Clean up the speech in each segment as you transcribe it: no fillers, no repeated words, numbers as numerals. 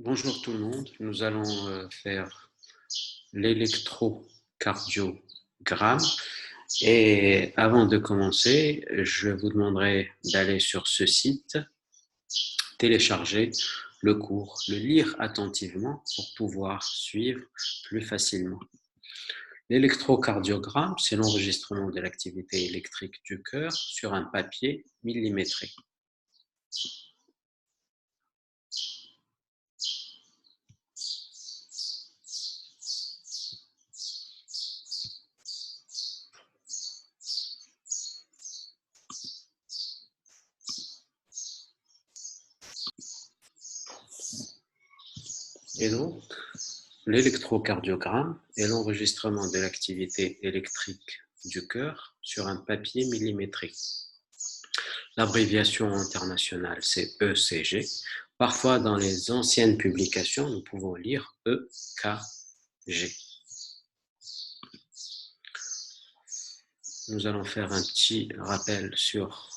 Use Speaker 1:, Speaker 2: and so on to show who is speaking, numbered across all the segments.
Speaker 1: Bonjour tout le monde, nous allons faire l'électrocardiogramme et avant de commencer, je vous demanderai d'aller sur ce site, télécharger le cours, le lire attentivement pour pouvoir suivre plus facilement. L'électrocardiogramme, c'est l'enregistrement de l'activité électrique du cœur sur un papier millimétré. Et donc, l'électrocardiogramme est l'enregistrement de l'activité électrique du cœur sur un papier millimétré. L'abréviation internationale, c'est ECG. Parfois, dans les anciennes publications, nous pouvons lire EKG. Nous allons faire un petit rappel sur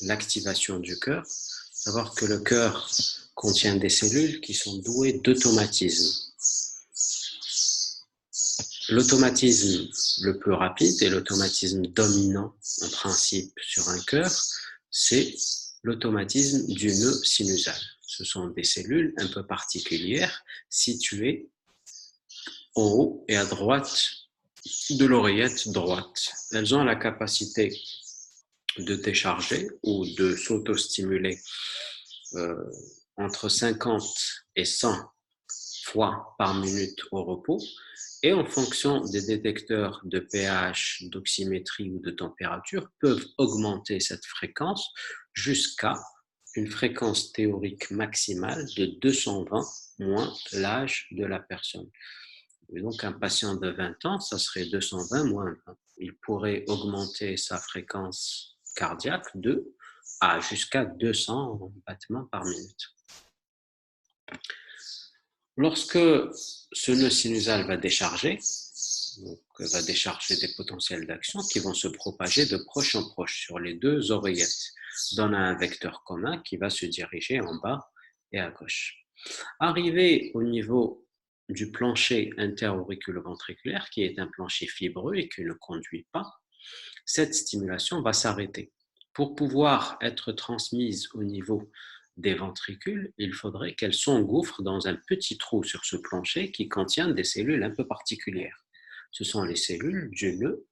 Speaker 1: l'activation du cœur. Savoir que le cœur contient des cellules qui sont douées d'automatisme. L'automatisme le plus rapide et l'automatisme dominant en principe sur un cœur, c'est l'automatisme du nœud sinusal. Ce sont des cellules un peu particulières situées en haut et à droite de l'oreillette droite. Elles ont la capacité de décharger ou de s'autostimuler entre 50 et 100 fois par minute au repos. Et en fonction des détecteurs de pH, d'oxymétrie ou de température, peuvent augmenter cette fréquence jusqu'à une fréquence théorique maximale de 220 moins l'âge de la personne. Et donc, un patient de 20 ans, ça serait 220 moins 20. Il pourrait augmenter sa fréquence cardiaque à jusqu'à 200 battements par minute. Lorsque ce nœud sinusal va décharger, donc va décharger des potentiels d'action qui vont se propager de proche en proche sur les deux oreillettes, donnant un vecteur commun qui va se diriger en bas et à gauche. Arrivé au niveau du plancher interauriculo-ventriculaire, qui est un plancher fibreux et qui ne conduit pas, cette stimulation va s'arrêter. Pour pouvoir être transmise au niveau des ventricules, il faudrait qu'elle s'engouffre dans un petit trou sur ce plancher qui contient des cellules un peu particulières. Ce sont les cellules du nœud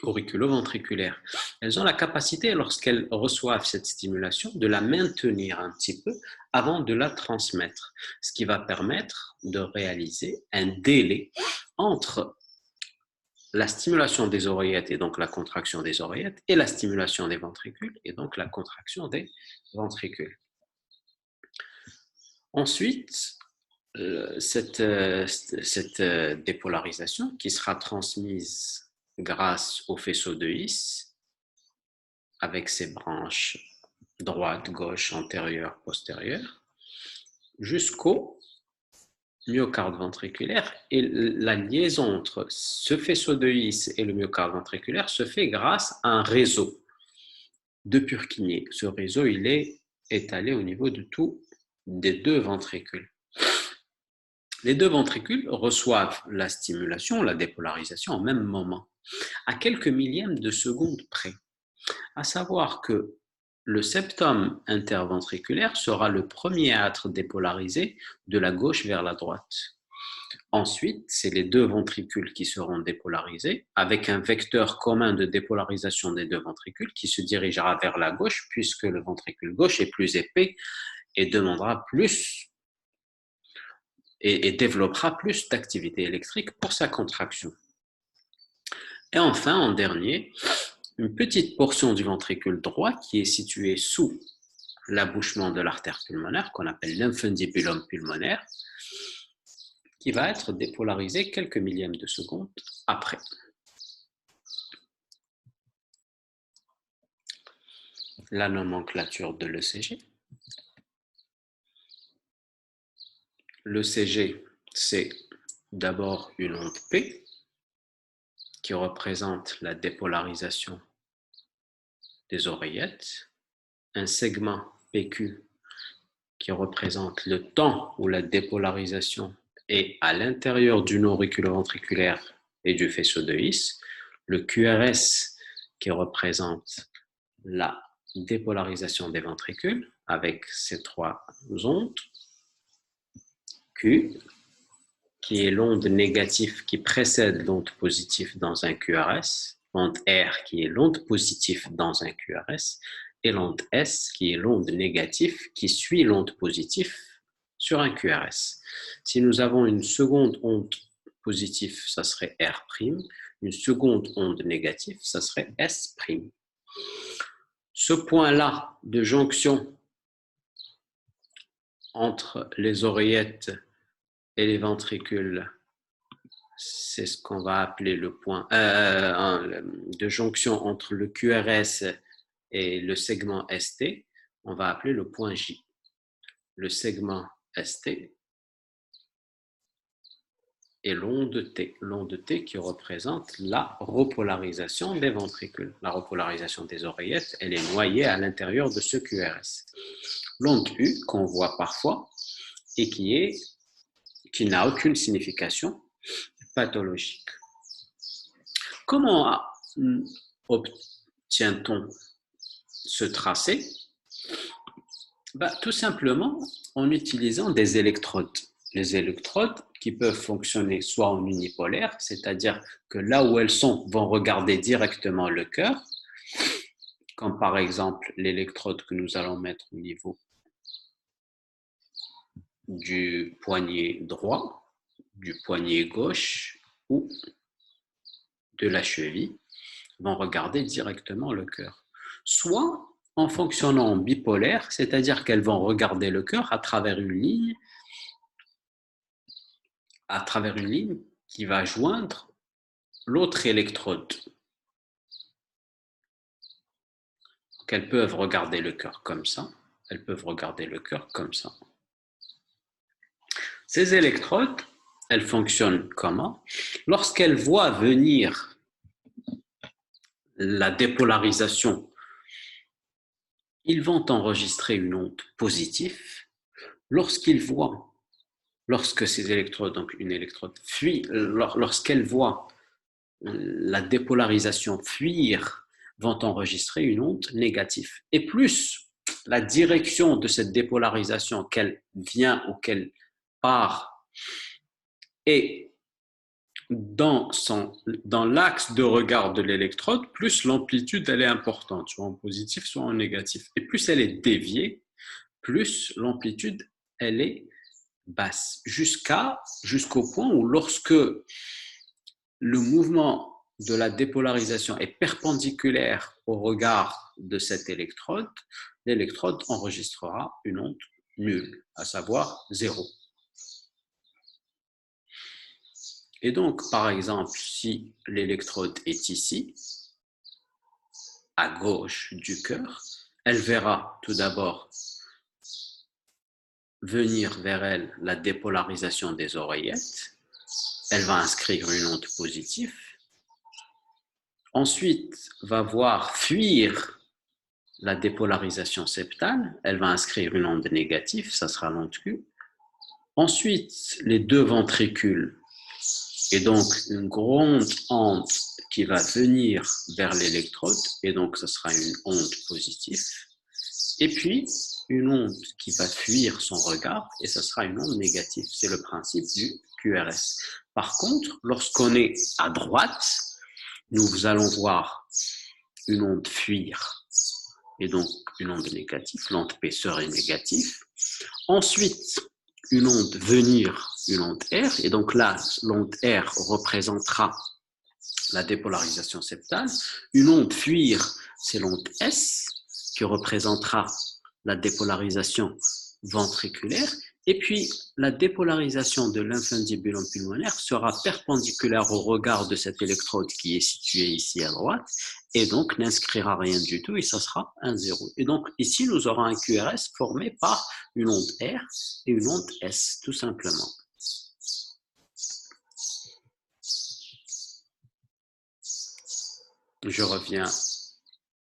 Speaker 1: auriculo-ventriculaire. Elles ont la capacité, lorsqu'elles reçoivent cette stimulation, de la maintenir un petit peu avant de la transmettre, ce qui va permettre de réaliser un délai entre la stimulation des oreillettes et donc la contraction des oreillettes et la stimulation des ventricules et donc la contraction des ventricules. Ensuite, cette dépolarisation qui sera transmise grâce au faisceau de His avec ses branches droite, gauche, antérieure, postérieure jusqu'au myocarde ventriculaire, et la liaison entre ce faisceau de His et le myocarde ventriculaire se fait grâce à un réseau de Purkinje. Ce réseau, il est étalé au niveau de tous des deux ventricules. Les deux ventricules reçoivent la stimulation, la dépolarisation au même moment, à quelques millièmes de seconde près. À savoir que le septum interventriculaire sera le premier à être dépolarisé de la gauche vers la droite. Ensuite, c'est les deux ventricules qui seront dépolarisés avec un vecteur commun de dépolarisation des deux ventricules qui se dirigera vers la gauche puisque le ventricule gauche est plus épais et demandera plus et développera plus d'activité électrique pour sa contraction. Et enfin, en dernier, une petite portion du ventricule droit qui est située sous l'abouchement de l'artère pulmonaire, qu'on appelle l'infundibulum pulmonaire, qui va être dépolarisé quelques millièmes de seconde après. La nomenclature de l'ECG. L'ECG, c'est d'abord une onde P qui représente la dépolarisation des oreillettes, un segment PQ qui représente le temps où la dépolarisation est à l'intérieur du nœud auriculo-ventriculaire et du faisceau de His, le QRS qui représente la dépolarisation des ventricules avec ces trois ondes, Q, qui est l'onde négative qui précède l'onde positive dans un QRS, l'onde R qui est l'onde positive dans un QRS, et l'onde S qui est l'onde négative qui suit l'onde positive sur un QRS. Si nous avons une seconde onde positive, ça serait R', une seconde onde négative, ça serait S'. Ce point-là de jonction entre les oreillettes et les ventricules, c'est ce qu'on va appeler le point de jonction entre le QRS et le segment ST, on va appeler le point J. Le segment ST et l'onde T qui représente la repolarisation des ventricules. La repolarisation des oreillettes, elle est noyée à l'intérieur de ce QRS. L'onde U qu'on voit parfois et qui n'a aucune signification pathologique. Comment obtient-on ce tracé? Tout simplement en utilisant des électrodes. Les électrodes qui peuvent fonctionner soit en unipolaire, c'est-à-dire que là où elles sont vont regarder directement le cœur, comme par exemple l'électrode que nous allons mettre au niveau du poignet droit, du poignet gauche ou de la cheville, vont regarder directement le cœur. Soit en fonctionnant en bipolaire, c'est-à-dire qu'elles vont regarder le cœur à travers une ligne qui va joindre l'autre électrode. Donc, elles peuvent regarder le cœur comme ça, elles peuvent regarder le cœur comme ça. Ces électrodes, elles fonctionnent comment? Lorsqu'elles voient venir la dépolarisation, ils vont enregistrer une onde positive. Lorsque ces électrodes, donc une électrode fuit, lorsqu'elles voient la dépolarisation fuir, vont enregistrer une onde négative. Et plus la direction de cette dépolarisation, qu'elle vient ou qu'elle part, est dans l'axe de regard de l'électrode, plus l'amplitude elle est importante, soit en positif, soit en négatif. Et plus elle est déviée, plus l'amplitude elle est basse, jusqu'au point où lorsque le mouvement de la dépolarisation est perpendiculaire au regard de cette électrode, l'électrode enregistrera une onde nulle, à savoir 0. Et donc, par exemple, si l'électrode est ici, à gauche du cœur, elle verra tout d'abord venir vers elle la dépolarisation des oreillettes. Elle va inscrire une onde positive. Ensuite, va voir fuir la dépolarisation septale. Elle va inscrire une onde négative, ça sera l'onde Q. Ensuite, les deux ventricules et donc une grande onde qui va venir vers l'électrode et donc ce sera une onde positive. Et puis, une onde qui va fuir son regard et ce sera une onde négative. C'est le principe du QRS. Par contre, lorsqu'on est à droite, nous allons voir une onde fuir et donc une onde négative. L'onde P serait négative. Ensuite, une onde venir, une onde R. Et donc là, l'onde R représentera la dépolarisation septale. Une onde fuir, c'est l'onde S qui représentera la dépolarisation ventriculaire. Et puis, la dépolarisation de l'infundibulum pulmonaire sera perpendiculaire au regard de cette électrode qui est située ici à droite et donc n'inscrira rien du tout et ça sera un 0. Et donc, ici, nous aurons un QRS formé par une onde R et une onde S, tout simplement. Je reviens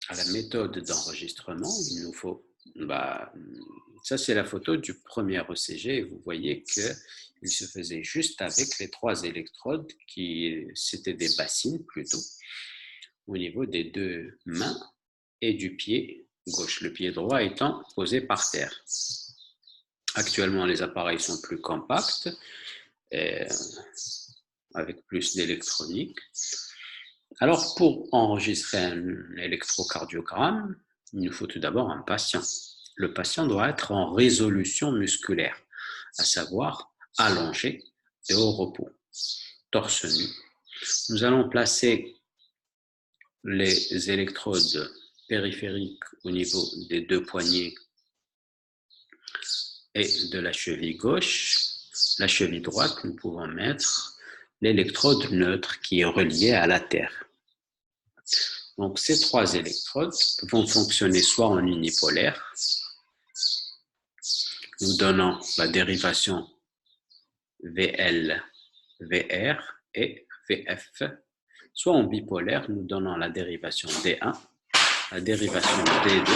Speaker 1: à la méthode d'enregistrement, il nous faut, ça c'est la photo du premier ECG et vous voyez qu'il se faisait juste avec les 3 électrodes qui c'était des bassines plutôt au niveau des 2 mains et du pied gauche, le pied droit étant posé par terre. Actuellement, les appareils sont plus compacts et avec plus d'électronique. Alors, pour enregistrer un électrocardiogramme, il nous faut tout d'abord un patient. Le patient doit être en résolution musculaire, à savoir allongé et au repos, torse nu. Nous allons placer les électrodes périphériques au niveau des 2 poignets et de la cheville gauche. La cheville droite, nous pouvons mettre l'électrode neutre qui est reliée à la terre. Donc, ces 3 électrodes vont fonctionner soit en unipolaire, nous donnant la dérivation VL, VR et VF, soit en bipolaire, nous donnant la dérivation D1, la dérivation D2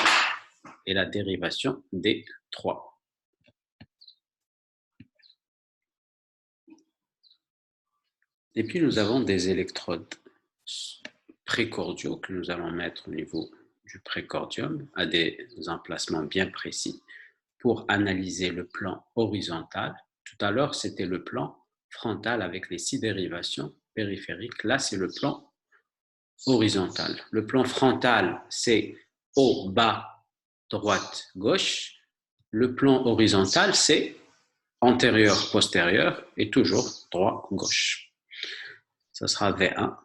Speaker 1: et la dérivation D3. Et puis, nous avons des électrodes précordiaux que nous allons mettre au niveau du précordium à des emplacements bien précis pour analyser le plan horizontal. Tout à l'heure, c'était le plan frontal avec les 6 dérivations périphériques. Là, c'est le plan horizontal. Le plan frontal, c'est haut, bas, droite, gauche. Le plan horizontal, c'est antérieur, postérieur et toujours droit, gauche. Ça sera V1,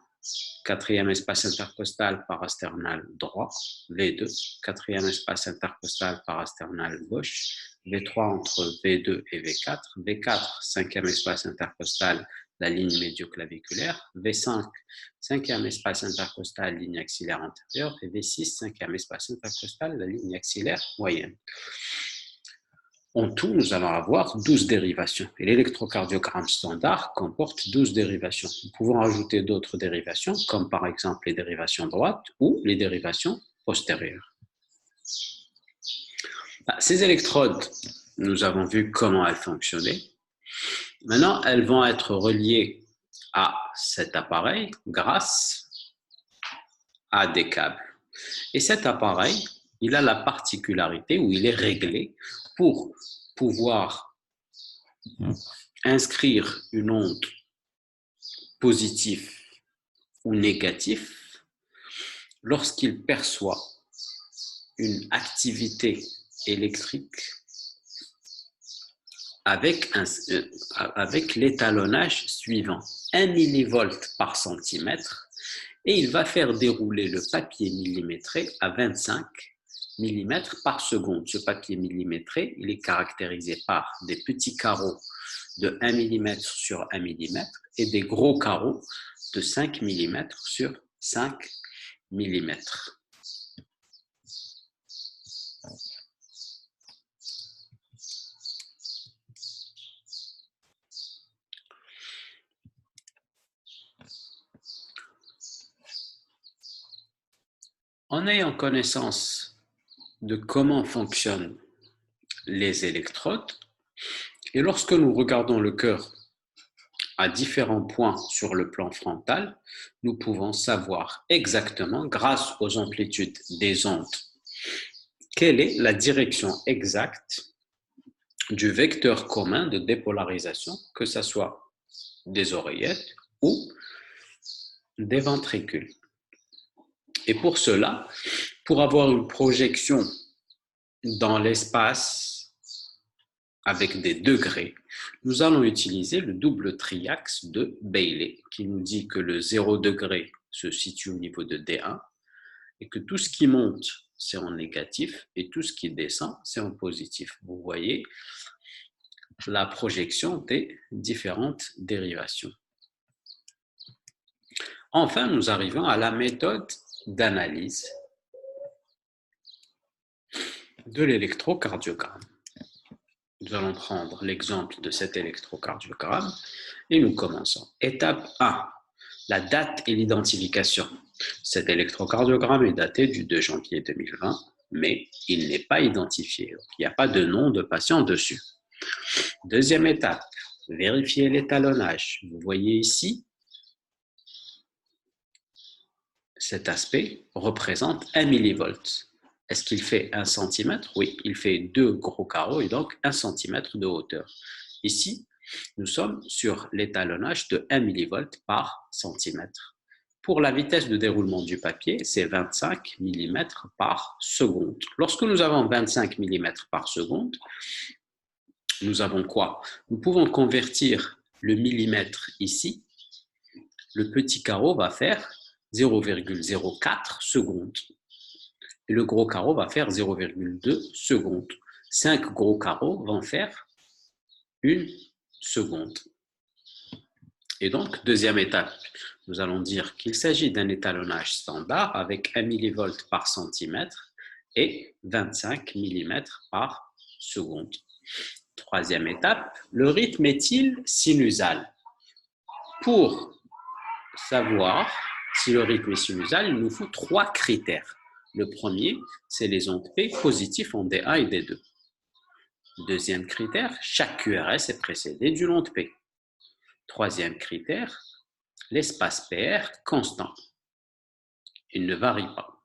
Speaker 1: quatrième espace intercostal parasternal droit, V2, quatrième espace intercostal parasternal gauche, V3 entre V2 et V4, V4, cinquième espace intercostal, la ligne médioclaviculaire, V5, cinquième espace intercostal, ligne axillaire antérieure, et V6, cinquième espace intercostal, la ligne axillaire moyenne. En tout, nous allons avoir 12 dérivations. Et l'électrocardiogramme standard comporte 12 dérivations. Nous pouvons ajouter d'autres dérivations, comme par exemple les dérivations droites ou les dérivations postérieures. Ces électrodes, nous avons vu comment elles fonctionnaient. Maintenant, elles vont être reliées à cet appareil grâce à des câbles. Et cet appareil, il a la particularité où il est réglé pour pouvoir inscrire une onde positive ou négative lorsqu'il perçoit une activité électrique avec l'étalonnage suivant, 1 millivolt par centimètre, et il va faire dérouler le papier millimétré à 25 mm par seconde. Ce papier millimétré, il est caractérisé par des petits carreaux de 1 mm sur 1 mm et des gros carreaux de 5 mm sur 5 mm. En ayant connaissance de comment fonctionnent les électrodes, et lorsque nous regardons le cœur à différents points sur le plan frontal, nous pouvons savoir exactement, grâce aux amplitudes des ondes, quelle est la direction exacte du vecteur commun de dépolarisation, que ce soit des oreillettes ou des ventricules. Et pour cela, pour avoir une projection dans l'espace avec des degrés, nous allons utiliser le double triaxe de Bailey qui nous dit que le 0 degré se situe au niveau de D1 et que tout ce qui monte, c'est en négatif et tout ce qui descend, c'est en positif. Vous voyez la projection des différentes dérivations. Enfin, nous arrivons à la méthode d'analyse de l'électrocardiogramme. Nous allons prendre l'exemple de cet électrocardiogramme et nous commençons. Étape 1, la date et l'identification. Cet électrocardiogramme est daté du 2 janvier 2020, mais il n'est pas identifié. Il n'y a pas de nom de patient dessus. Deuxième étape, vérifier l'étalonnage. Vous voyez ici, cet aspect représente 1 millivolt. Est-ce qu'il fait 1 cm? Oui, il fait 2 gros carreaux et donc 1 cm de hauteur. Ici, nous sommes sur l'étalonnage de 1 millivolt par centimètre. Pour la vitesse de déroulement du papier, c'est 25 mm par seconde. Lorsque nous avons 25 mm par seconde, nous avons quoi? Nous pouvons convertir le millimètre ici. Le petit carreau va faire 0,04 secondes. Et le gros carreau va faire 0,2 secondes. 5 gros carreaux vont faire 1 seconde. Et donc, deuxième étape, nous allons dire qu'il s'agit d'un étalonnage standard avec 1 millivolt par centimètre et 25 mm par seconde. Troisième étape, le rythme est-il sinusal? Pour savoir si le rythme est sinusal, il nous faut 3 critères. Le premier, c'est les ondes P positifs en D1 et D2. Deuxième critère, chaque QRS est précédé d'une onde P. Troisième critère, l'espace PR constant. Il ne varie pas.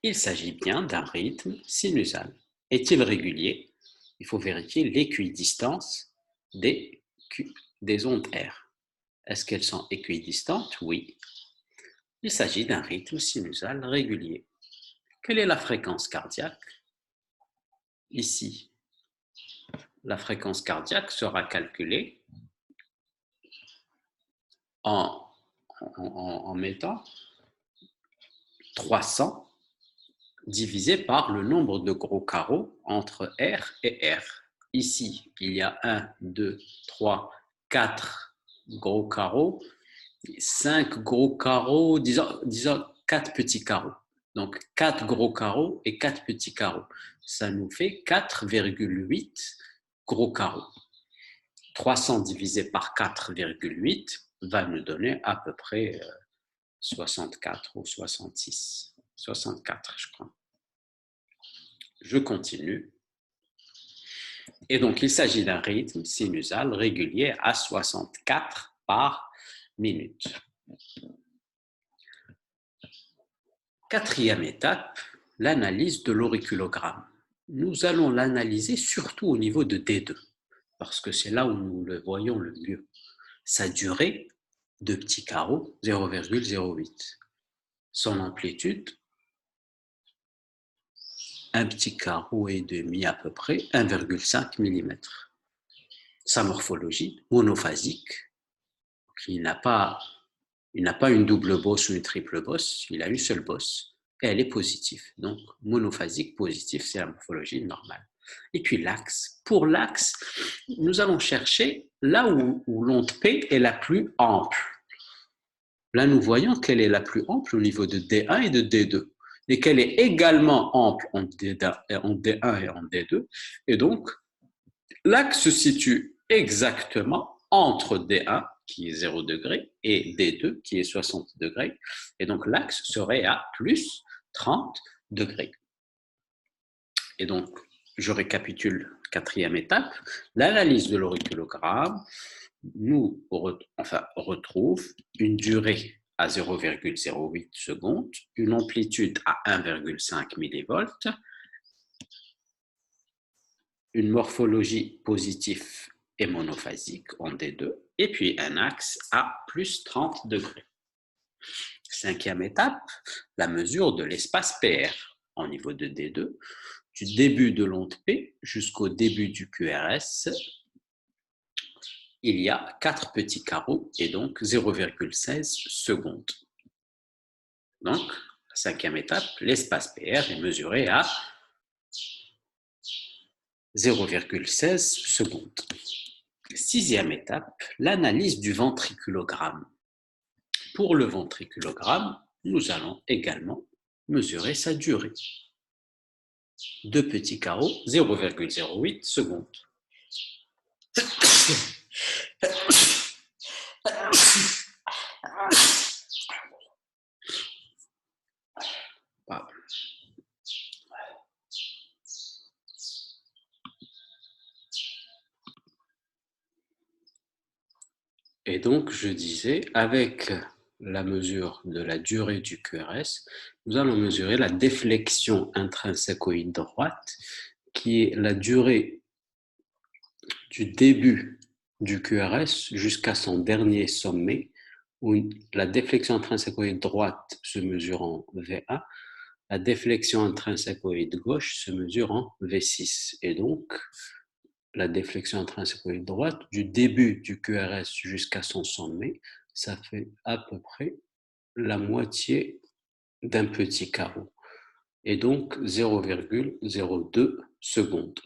Speaker 1: Il s'agit bien d'un rythme sinusal. Est-il régulier? Il faut vérifier l'équidistance des ondes R. Est-ce qu'elles sont équidistantes? Oui. Il s'agit d'un rythme sinusal régulier. Quelle est la fréquence cardiaque? Ici, la fréquence cardiaque sera calculée en mettant 300 divisé par le nombre de gros carreaux entre R et R. Ici, il y a 1, 2, 3, 4 gros carreaux, 5 gros carreaux, disons 4 petits carreaux. Donc 4 gros carreaux et 4 petits carreaux. Ça nous fait 4,8 gros carreaux. 300 divisé par 4,8 va nous donner à peu près 64 ou 66. 64, je crois. Je continue. Et donc, il s'agit d'un rythme sinusal régulier à 64 par minute. Quatrième étape, l'analyse de l'auriculogramme. Nous allons l'analyser surtout au niveau de D2, parce que c'est là où nous le voyons le mieux. Sa durée, 2 petits carreaux, 0,08. Son amplitude, un petit carreau et demi à peu près, 1,5 mm. Sa morphologie, monophasique, il n'a pas une double bosse ou une triple bosse, il a une seule bosse et elle est positive. Donc, monophasique positif, c'est la morphologie normale. Et puis l'axe. Pour l'axe, nous allons chercher là où l'onde P est la plus ample. Là, nous voyons qu'elle est la plus ample au niveau de D1 et de D2. Et qu'elle est également ample en D1 et en D2. Et donc, l'axe se situe exactement entre D1, qui est 0 degré, et D2, qui est 60 degrés. Et donc, l'axe serait à plus 30 degrés. Et donc, je récapitule, quatrième étape, l'analyse de l'auriculogramme nous retrouve une durée à 0,08 secondes, une amplitude à 1,5 millivolts, une morphologie positive et monophasique en D2, et puis un axe à plus 30 degrés. Cinquième étape, la mesure de l'espace PR au niveau de D2, du début de l'onde P jusqu'au début du QRS, il y a 4 petits carreaux et donc 0,16 secondes. Donc, la cinquième étape, l'espace PR est mesuré à 0,16 secondes. Sixième étape, l'analyse du ventriculogramme. Pour le ventriculogramme, nous allons également mesurer sa durée. 2 petits carreaux, 0,08 secondes. Et donc, je disais, avec la mesure de la durée du QRS, nous allons mesurer la déflexion intrinsècoïde droite, qui est la durée du début du QRS jusqu'à son dernier sommet, où la déflexion intrinsècoïde droite se mesure en VA, la déflexion intrinsècoïde gauche se mesure en V6. Et donc, la déflexion intrinsècoïde droite, du début du QRS jusqu'à son sommet, ça fait à peu près la moitié d'un petit carreau, et donc 0,02 secondes.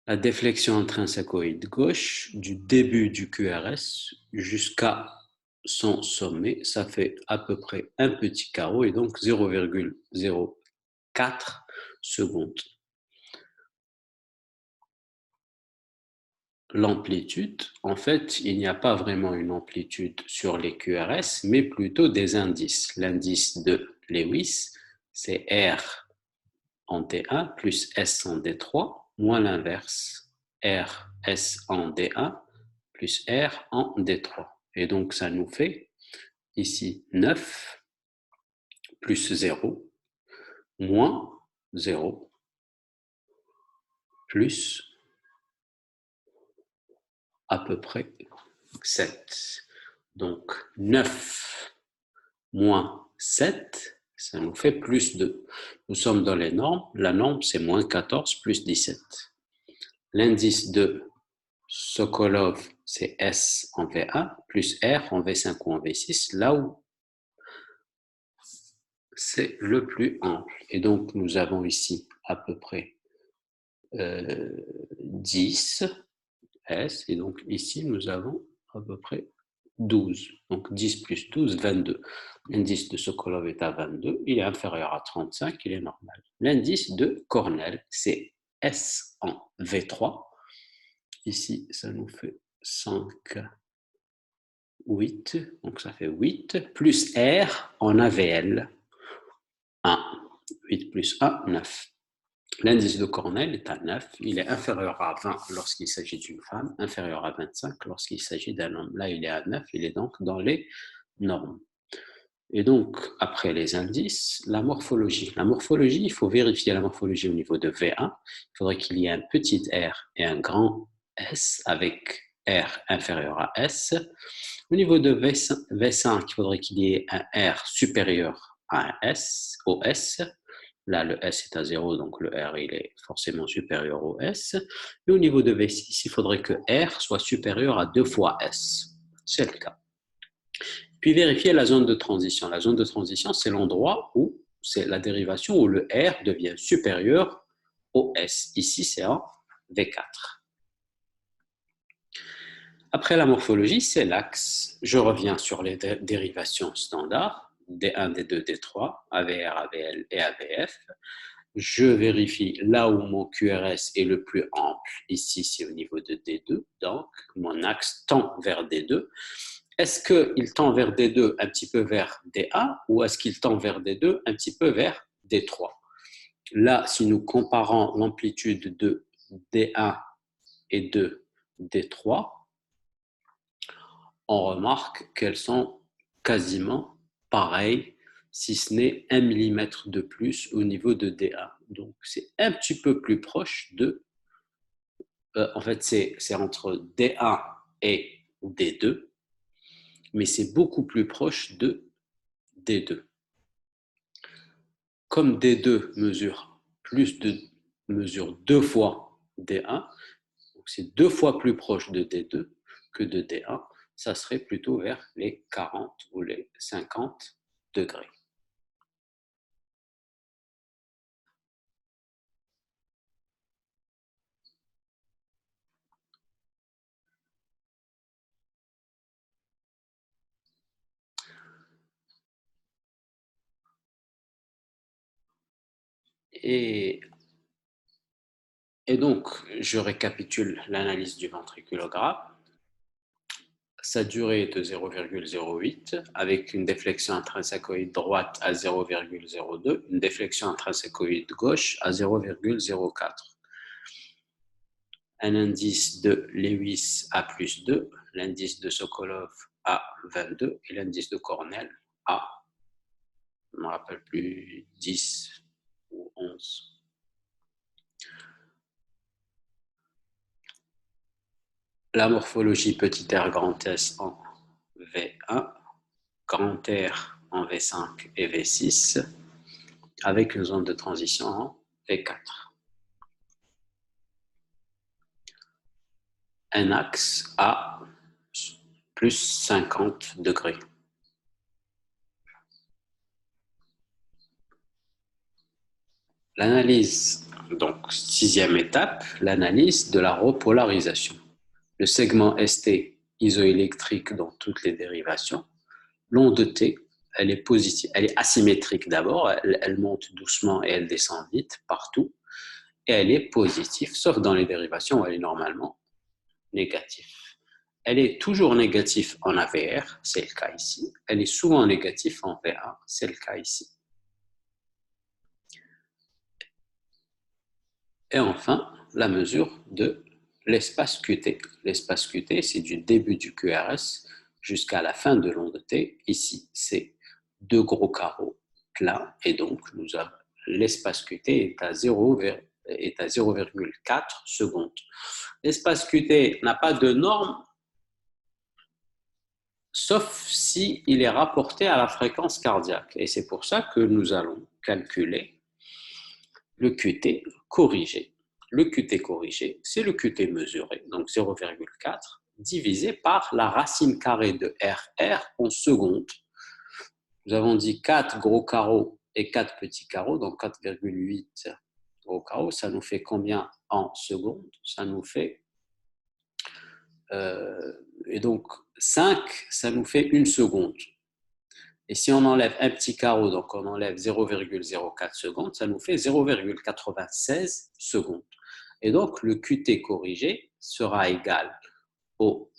Speaker 1: La déflexion intrinsècoïde gauche, du début du QRS jusqu'à son sommet, ça fait à peu près un petit carreau, et donc 0,04 secondes. L'amplitude, en fait, il n'y a pas vraiment une amplitude sur les QRS, mais plutôt des indices. L'indice de Lewis, c'est R en D1 plus S en D3, moins l'inverse, R, S en D1 plus R en D3. Et donc, ça nous fait ici 9 plus 0, moins 0, plus à peu près 7. Donc, 9 moins 7, ça nous fait plus 2. Nous sommes dans les normes. La norme, c'est moins 14 plus 17. L'indice de Sokolov, c'est S en V1 plus R en V5 ou en V6, là où c'est le plus ample. Et donc, nous avons ici à peu près 10 S, et donc ici, nous avons à peu près 12. Donc 10 plus 12, 22. L'indice de Sokolov est à 22, il est inférieur à 35, il est normal. L'indice de Cornell, c'est S en V3. Ici, ça nous fait 5, 8, donc ça fait 8, plus R en AVL, 1. 8 plus 1, 9. L'indice de Cornell est à 9, il est inférieur à 20 lorsqu'il s'agit d'une femme, inférieur à 25 lorsqu'il s'agit d'un homme. Là, il est à 9, il est donc dans les normes. Et donc, après les indices, la morphologie. La morphologie, il faut vérifier la morphologie au niveau de V1. Il faudrait qu'il y ait un petit r et un grand S avec R inférieur à S. Au niveau de V5, il faudrait qu'il y ait un R supérieur à un S, au S. Là, le S est à 0, donc le R il est forcément supérieur au S. Et au niveau de V6, il faudrait que R soit supérieur à 2 fois S. C'est le cas. Puis vérifier la zone de transition. La zone de transition, c'est l'endroit où, c'est la dérivation où le R devient supérieur au S. Ici, c'est en V4. Après la morphologie, c'est l'axe. Je reviens sur les dérivations standards, D1, D2, D3, AVR, AVL et AVF. Je vérifie là où mon QRS est le plus ample. Ici, c'est au niveau de D2. Donc, mon axe tend vers D2. Est-ce qu'il tend vers D2 un petit peu vers D1 ou est-ce qu'il tend vers D2 un petit peu vers D3? Là, si nous comparons l'amplitude de D1 et de D3, on remarque qu'elles sont quasiment pareilles, si ce n'est 1 millimètre de plus au niveau de D1. Donc, c'est un petit peu plus proche de... en fait, c'est entre D1 et D2, mais c'est beaucoup plus proche de D2. Comme D2 mesure 2 fois D1, donc c'est 2 fois plus proche de D2 que de D1, ça serait plutôt vers les 40 ou les 50 degrés. Et, et donc, je récapitule l'analyse du ventriculogramme. sa durée est de 0,08 avec une déflexion intrinsècoïde droite à 0,02, une déflexion intrinsècoïde gauche à 0,04. Un indice de Lewis à plus 2, l'indice de Sokolov à 22 et l'indice de Cornell à, je ne me rappelle plus, 10 ou 11. La morphologie petit r grand S en V1, grand R en V5 et V6, avec une zone de transition en V4. Un axe à plus 50 degrés. L'analyse, donc sixième étape, l'analyse de la repolarisation. Le segment ST isoélectrique dans toutes les dérivations. L'onde T, elle est positive, elle est asymétrique d'abord, elle monte doucement et elle descend vite partout, et elle est positive, sauf dans les dérivations où elle est normalement négative. Elle est toujours négative en AVR, c'est le cas ici. Elle est souvent négative en V1, c'est le cas ici. Et enfin, la mesure de l'espace QT. L'espace QT, c'est du début du QRS jusqu'à la fin de l'onde T. Ici, c'est deux gros carreaux pleins, et donc l'espace QT est à 0,4 secondes. L'espace QT n'a pas de norme, sauf si il est rapporté à la fréquence cardiaque. Et c'est pour ça que nous allons calculer le QT corrigé. Le QT corrigé, c'est le QT mesuré, donc 0,4, divisé par la racine carrée de RR en secondes. Nous avons dit 4 gros carreaux et 4 petits carreaux, donc 4,8 gros carreaux. Ça nous fait combien en secondes? Ça nous fait... et donc 5, ça nous fait une seconde. Et si on enlève un petit carreau, donc on enlève 0,04 secondes, ça nous fait 0,96 secondes. Et donc, le QT corrigé sera égal au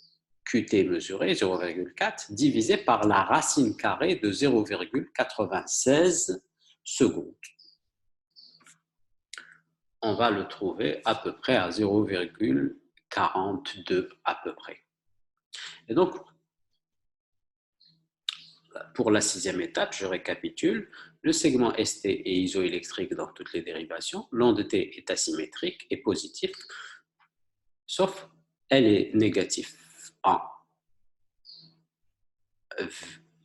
Speaker 1: QT mesuré, 0,4, divisé par la racine carrée de 0,96 secondes. On va le trouver à peu près à 0,42 à peu près. Et donc, pour la sixième étape, je récapitule. Le segment ST est isoélectrique dans toutes les dérivations. L'onde T est asymétrique et positive, sauf elle est négative en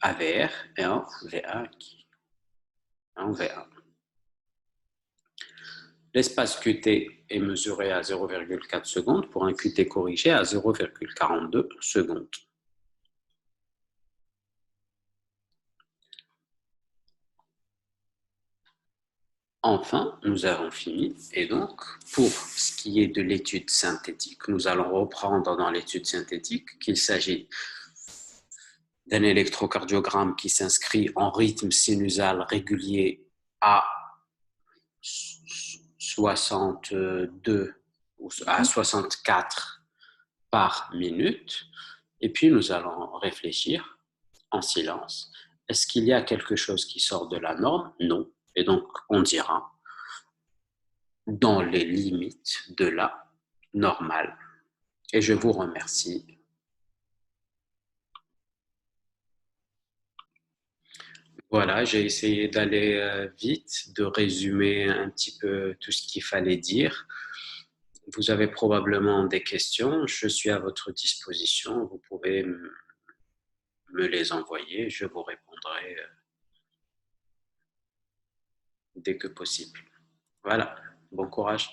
Speaker 1: AVR et en V1. L'espace QT est mesuré à 0,4 secondes pour un QT corrigé à 0,42 secondes. Enfin, nous avons fini. Et donc, pour ce qui est de l'étude synthétique, nous allons reprendre dans l'étude synthétique qu'il s'agit d'un électrocardiogramme qui s'inscrit en rythme sinusal régulier à 62 ou à 64 par minute. Et puis, nous allons réfléchir en silence. Est-ce qu'il y a quelque chose qui sort de la norme? Non. Et donc, on dira dans les limites de la normale. Et je vous remercie. Voilà, j'ai essayé d'aller vite, de résumer un petit peu tout ce qu'il fallait dire. Vous avez probablement des questions, je suis à votre disposition. Vous pouvez me les envoyer, je vous répondrai dès que possible. Voilà, bon courage.